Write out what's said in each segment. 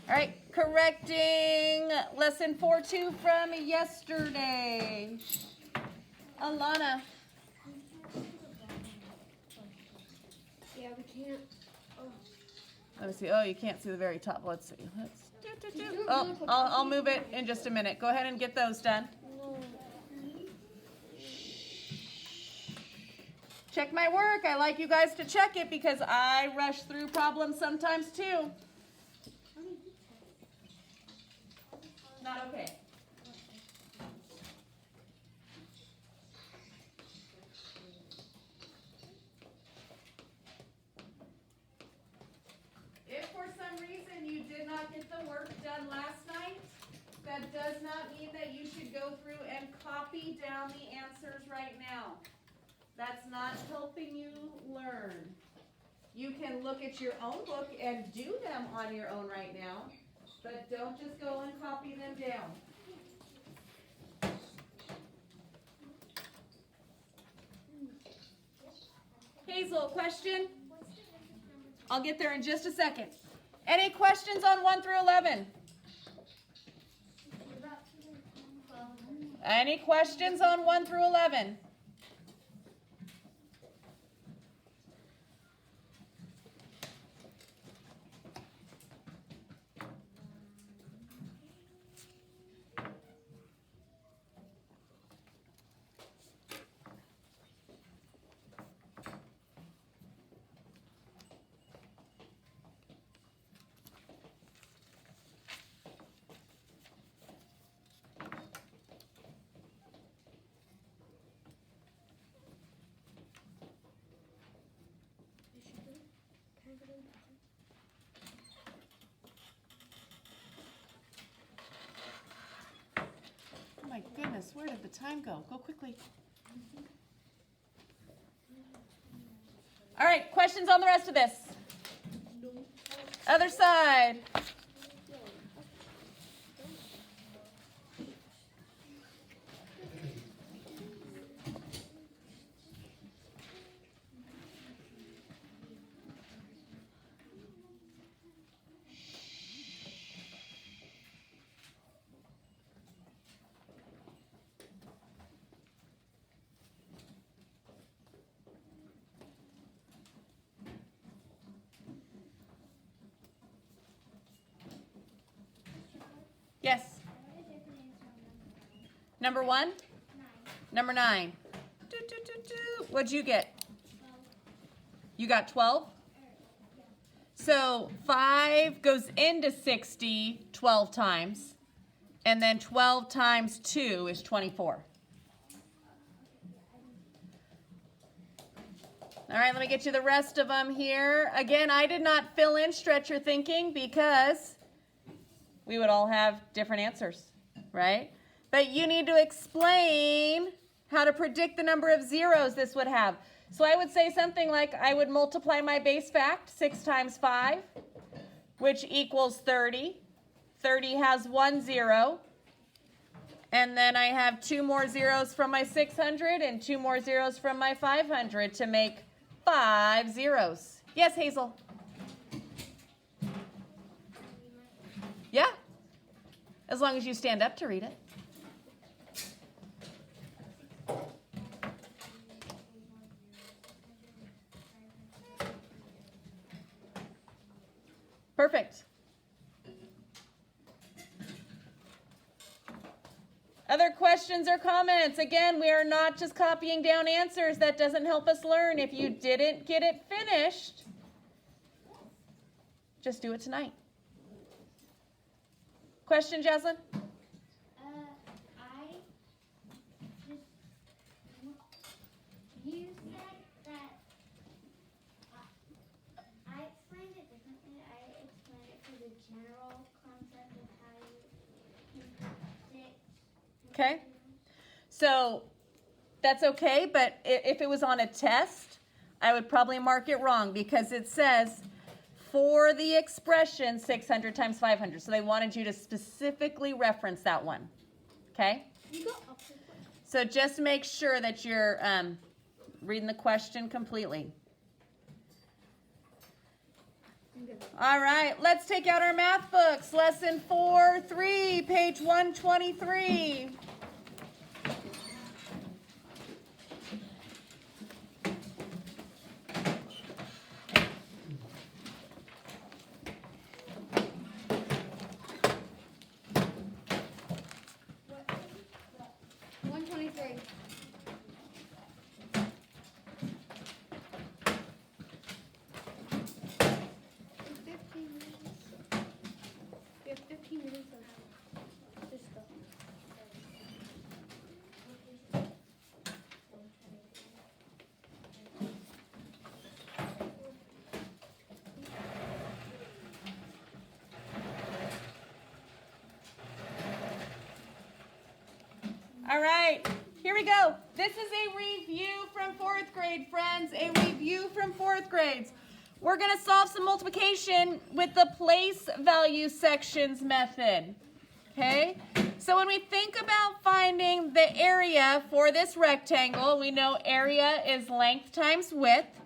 All right, correcting lesson 4-2 from yesterday. Alana. Yeah, we can't. Let me see. Oh, you can't see the very top. Let's see. Oh, I'll move it in just a minute. Go ahead and get those done. Check my work. I like you guys to check it because I rush through problems sometimes too. Not okay. If for some reason you did not get the work done last night, that does not mean that you should go through and copy down the answers right now. That's not helping you learn. You can look at your own book and do them on your own right now, but don't just go and copy them down. Hazel, question? I'll get there in just a second. Any questions on 1 through 11? Any questions on 1 through 11? Oh my goodness, where did the time go? Go quickly. All right, questions on the rest of this? Other side. Yes. Number 1? Number 9. What'd you get? You got 12? So 5 goes into 60 12 times, and then 12 times 2 is 24. All right, let me get you the rest of them here. Again, I did not fill in stretch your thinking because we would all have different answers, right? But you need to explain how to predict the number of zeros this would have. So I would say something like I would multiply my base fact, 6 times 5, which equals 30. 30 has 1 0. And then I have 2 more zeros from my 600 and 2 more zeros from my 500 to make 5 zeros. Yes, Hazel? Yeah, as long as you stand up to read it. Perfect. Other questions or comments? Again, we are not just copying down answers. That doesn't help us learn. If you didn't get it finished, just do it tonight. Question, Jaslyn? You said that I explained it differently. I explained it for the general concept of how you can predict. Okay. So that's okay, but if it was on a test, I would probably mark it wrong because it says for the expression 600 times 500. So they wanted you to specifically reference that one. Okay? So just make sure that you're reading the question completely. I'm good. All right, let's take out our math books. Lesson 4-3, page 123. We have 15 minutes of this stuff. All right, here we go. This is a review from 4th grade, friends. A review from 4th grades. We're going to solve some multiplication with the place value sections method. Okay? So when we think about finding the area for this rectangle, we know area is length times width.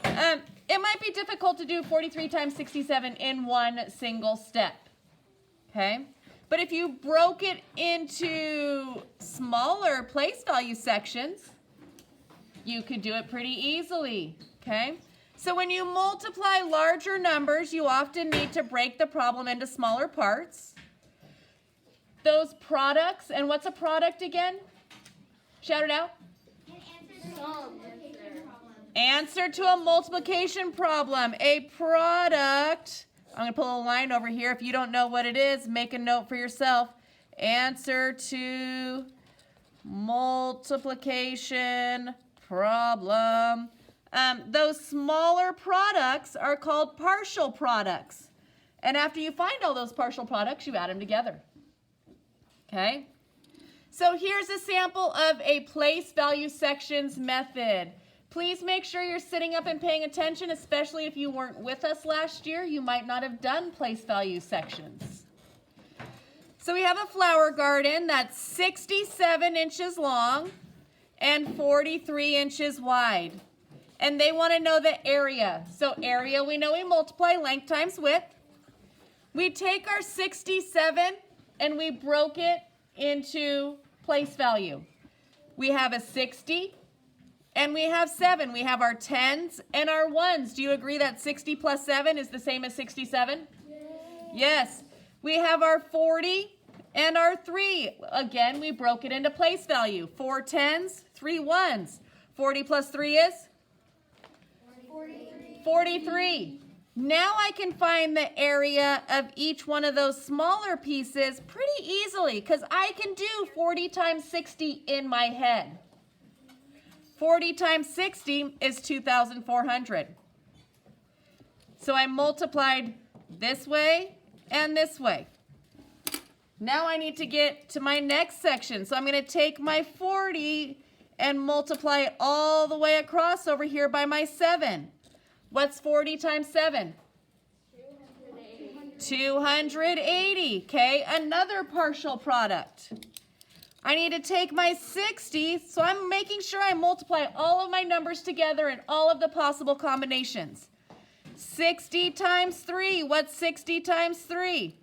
It might be difficult to do 43 times 67 in one single step. Okay? But if you broke it into smaller place value sections, you could do it pretty easily, okay? So when you multiply larger numbers, you often need to break the problem into smaller parts. Those products, and what's a product again? Shout it out. Answer to a multiplication problem. A product. I'm going to put a little line over here. If you don't know what it is, make a note for yourself. Answer to multiplication problem. Those smaller products are called partial products. And after you find all those partial products, you add them together. Okay? So here's a sample of a place value sections method. Please make sure you're sitting up and paying attention, especially if you weren't with us last year. You might not have done place value sections. So we have a flower garden that's 67 inches long and 43 inches wide. And they want to know the area. So area, we know we multiply length times width. We take our 67 and we broke it into place value. We have a 60. And we have 7. We have our 10s and our 1s. Do you agree that 60 plus 7 is the same as 67? Yes. We have our 40 and our 3. Again, we broke it into place value. 4 10s, 3 1s. 40 plus 3 is? 43. Now I can find the area of each one of those smaller pieces pretty easily because I can do 40 times 60 in my head. 40 times 60 is 2,400. So I multiplied this way and this way. Now I need to get to my next section. So I'm going to take my 40 and multiply it all the way across over here by my 7. What's 40 times 7? 280. Okay, another partial product. I need to take my 60, so I'm making sure I multiply all of my numbers together in all of the possible combinations. 60 times 3. What's 60 times 3?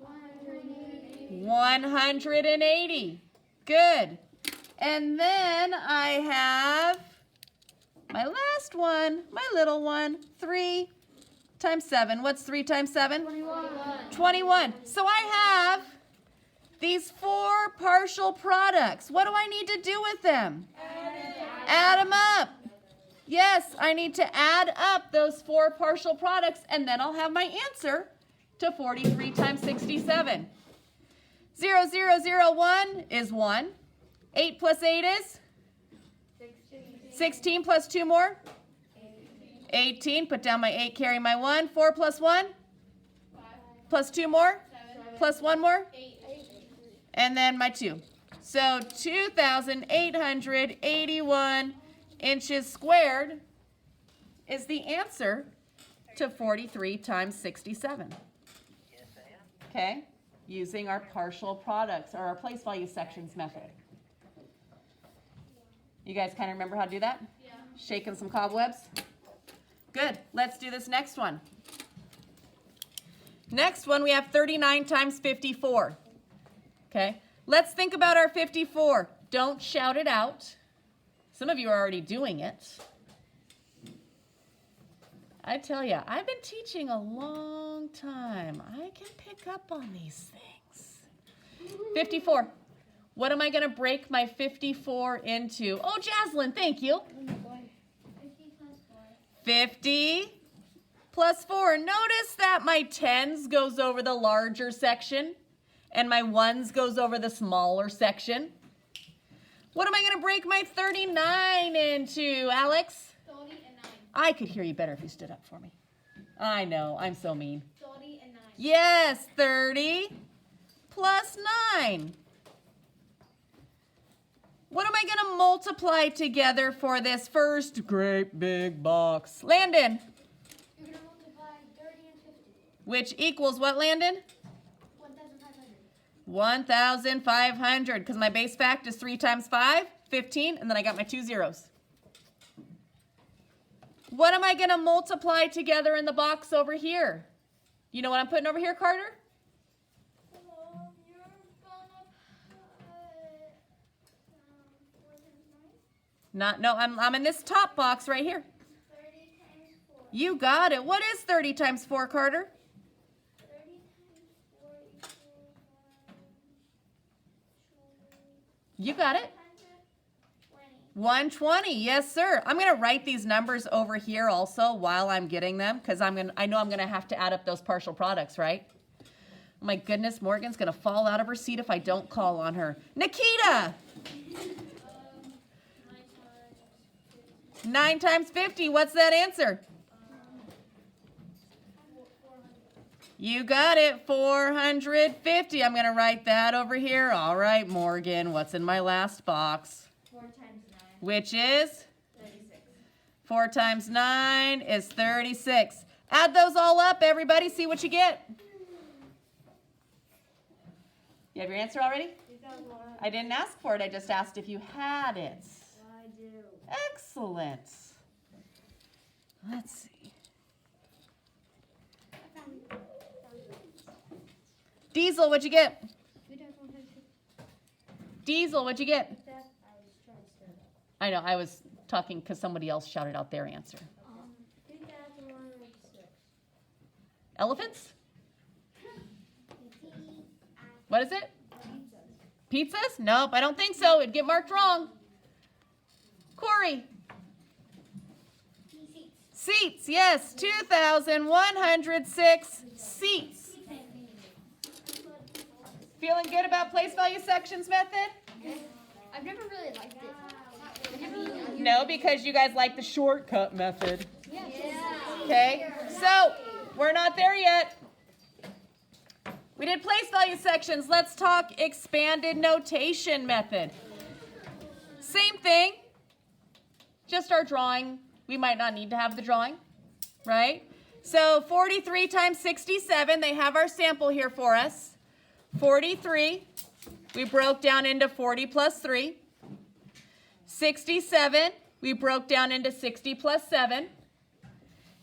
180. Good. And then I have my last one, my little one, 3 times 7. What's 3 times 7? 21. So I have these 4 partial products. What do I need to do with them? Add them up. Yes, I need to add up those 4 partial products, and then I'll have my answer to 43 times 67. 0, 0, 0, 1 is 1. 8 plus 8 is? 16 plus 2 more? 18. Put down my 8, carry my 1. 4 plus 1? Plus 2 more? Plus 1 more? And then my 2. So 2,881 inches squared is the answer to 43 times 67. Okay? Using our partial products or our place value sections method. You guys kind of remember how to do that? Yeah. Shaking some cobwebs? Good. Let's do this next one. Next one, we have 39 times 54. Okay, let's think about our 54. Don't shout it out. Some of you are already doing it. I tell you, I've been teaching a long time. I can pick up on these things. 54. What am I going to break my 54 into? Oh, Jaslyn, thank you. 50 plus 4. Notice that my tens goes over the larger section and my ones goes over the smaller section. What am I going to break my 39 into, Alex? 30 and 9. I could hear you better if you stood up for me. I know, I'm so mean. 30 and 9. Yes, 30 plus 9. What am I going to multiply together for this first great big box? Landon. You're going to multiply 30 and 50. Which equals what, Landon? 1,500. 1,500, because my base fact is 3 times 5, 15, and then I got my 2 zeros. What am I going to multiply together in the box over here? You know what I'm putting over here, Carter? You're going to put 4 times 9. No, I'm in this top box right here. 30 times 4. You got it. What is 30 times 4, Carter? 30 times 4 equals You got it. 120. 120, yes, sir. I'm going to write these numbers over here also while I'm getting them, because I know I'm going to have to add up those partial products, right? Oh my goodness, Morgan's going to fall out of her seat if I don't call on her. Nikita! 9 times 50, what's that answer? You got it, 450. I'm going to write that over here. All right, Morgan, what's in my last box? 4 times 9. Which is? 36. 4 times 9 is 36. Add those all up, everybody. See what you get. You have your answer already? I didn't ask for it. I just asked if you had it. I do. Excellent. Let's see. Diesel, what'd you get? Diesel, what'd you get? I know, I was talking because somebody else shouted out their answer. 2006. Elephants? What is it? Pizzas? Nope, I don't think so. It'd get marked wrong. Corey? Seats, yes. 2,106 seats. Feeling good about place value sections method? I've never really liked it. No, because you guys like the shortcut method. Yeah. Okay, so we're not there yet. We did place value sections. Let's talk expanded notation method. Same thing, just our drawing. We might not need to have the drawing, right? So 43 times 67, they have our sample here for us. 43, we broke down into 40 plus 3. 67, we broke down into 60 plus 7.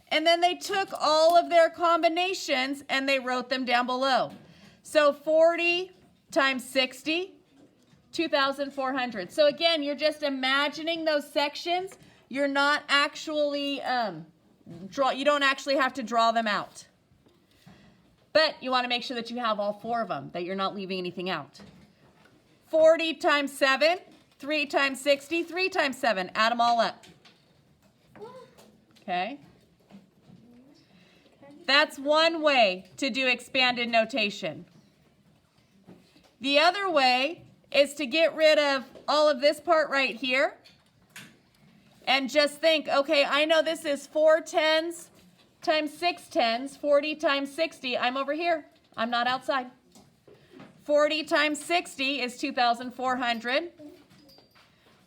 And then they took all of their combinations and they wrote them down below. So 40 times 60, 2,400. So again, you're just imagining those sections. You're not actually, you don't actually have to draw them out. But you want to make sure that you have all 4 of them, that you're not leaving anything out. 40 times 7, 3 times 60, 3 times 7. Add them all up. Okay? That's one way to do expanded notation. The other way is to get rid of all of this part right here and just think, okay, I know this is 4 tens times 6 tens, 40 times 60. I'm over here. I'm not outside. 40 times 60 is 2,400.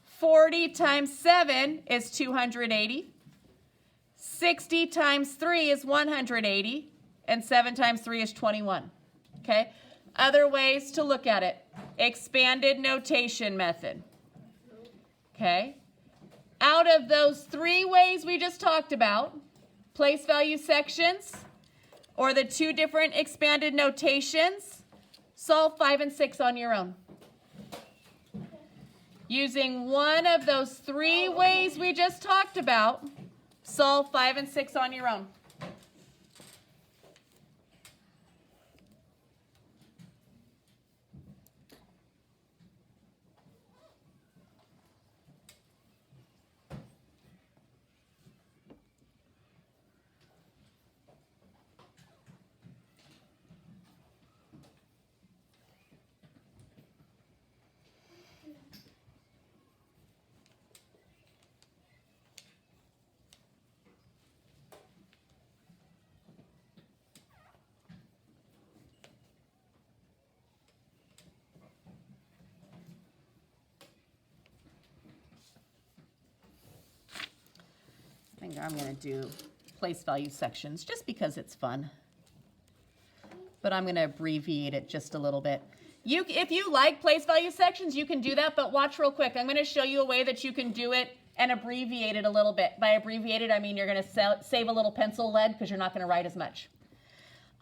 40 times 7 is 280. 60 times 3 is 180. And 7 times 3 is 21. Okay? Other ways to look at it. Expanded notation method. Okay? Out of those 3 ways we just talked about, place value sections, or the two different expanded notations, solve 5 and 6 on your own. Using one of those 3 ways we just talked about, solve 5 and 6 on your own. I think I'm going to do place value sections just because it's fun. But I'm going to abbreviate it just a little bit. If you like place value sections, you can do that, but watch real quick. I'm going to show you a way that you can do it and abbreviate it a little bit. By abbreviated, I mean you're going to save a little pencil lead because you're not going to write as much.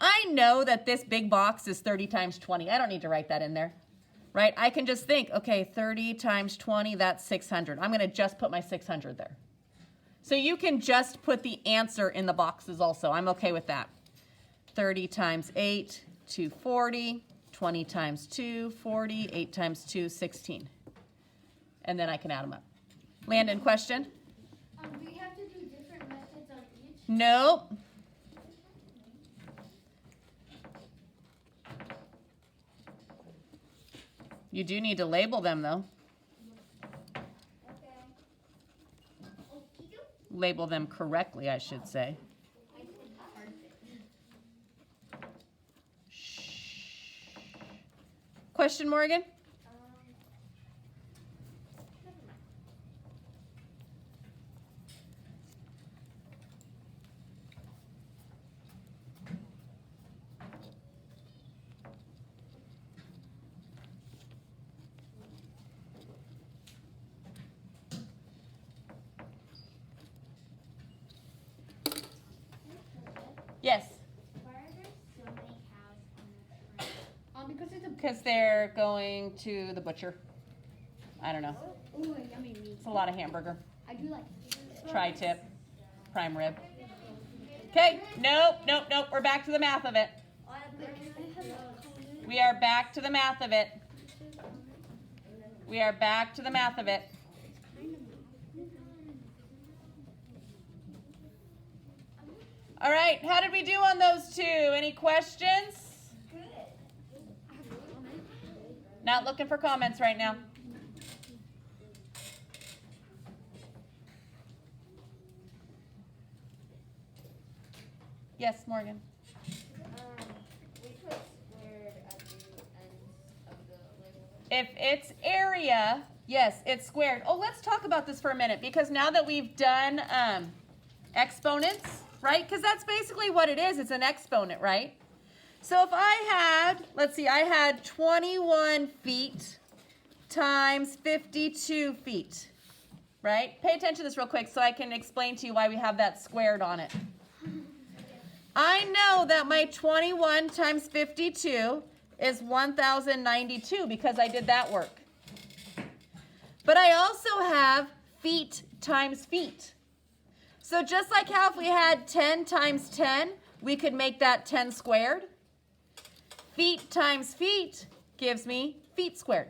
I know that this big box is 30 times 20. I don't need to write that in there, right? I can just think, okay, 30 times 20, that's 600. I'm going to just put my 600 there. So you can just put the answer in the boxes also. I'm okay with that. 30 times 8, 240. 20 times 2, 40. 8 times 2, 16. And then I can add them up. Landon, question? Do we have to do different methods on each? Nope. You do need to label them, though. Label them correctly, I should say. Shh. Question, Morgan? Yes. Why are there so many cows on the train? Because it's a Because they're going to the butcher. I don't know. ooh, a yummy meat. It's a lot of hamburger. I do like Tri-tip. Prime rib. Okay. Nope. We're back to the math of it. We are back to the math of it. We are back to the math of it. All right. How did we do on those two? Any questions? Not looking for comments right now. Yes, Morgan. We put squared at the ends of the label. If it's area, yes, it's squared. Oh, let's talk about this for a minute because now that we've done exponents, right? Because that's basically what it is. It's an exponent, right? So if I had, let's see, I had 21 feet times 52 feet, right? Pay attention to this real quick so I can explain to you why we have that squared on it. I know that my 21 times 52 is 1,092 because I did that work. But I also have feet times feet. So just like how if we had 10 times 10, we could make that 10 squared. Feet times feet gives me feet squared.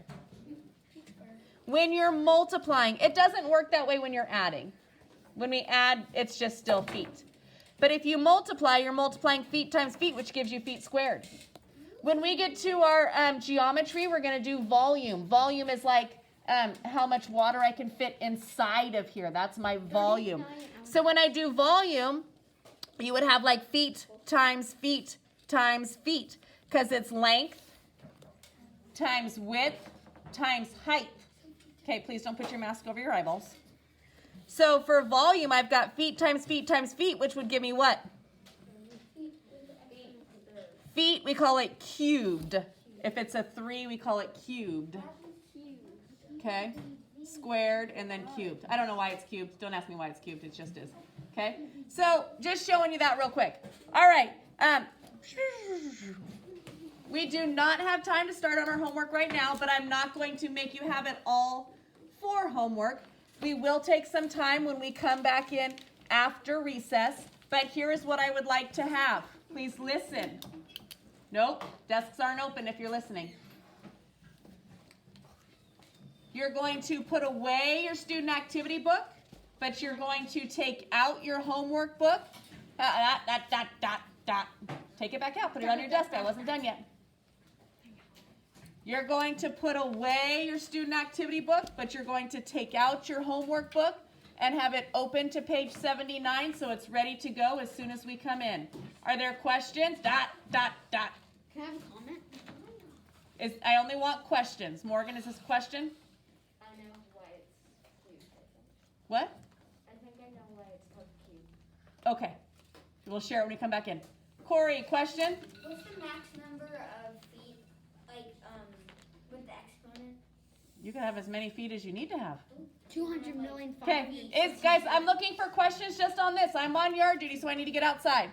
When you're multiplying, it doesn't work that way when you're adding. When we add, it's just still feet. But if you multiply, you're multiplying feet times feet, which gives you feet squared. When we get to our geometry, we're going to do volume. Volume is like how much water I can fit inside of here. That's my volume. So when I do volume, you would have like feet times feet times feet because it's length times width times height. Okay, please don't put your mask over your eyeballs. So for volume, I've got feet times feet times feet, which would give me what? Feet, we call it cubed. If it's a 3, we call it cubed. Okay? Squared and then cubed. I don't know why it's cubed. Don't ask me why it's cubed. It just is. Okay? So just showing you that real quick. All right. We do not have time to start on our homework right now, but I'm not going to make you have it all for homework. We will take some time when we come back in after recess, but here is what I would like to have. Please listen. Nope, desks aren't open if you're listening. You're going to put away your student activity book, but you're going to take out your homework book. Take it back out, put it on your desk. I wasn't done yet. You're going to put away your student activity book, but you're going to take out your homework book and have it open to page 79 so it's ready to go as soon as we come in. Are there questions? Can I have a comment? I only want questions. Morgan, is this a question? I know why it's cute. What? I think I know why it's called cute. Okay. We'll share it when we come back in. Corey, question? What's the max number of feet, with the exponent? You can have as many feet as you need to have. 200 million Okay, guys, I'm looking for questions just on this. I'm on yard duty, so I need to get outside.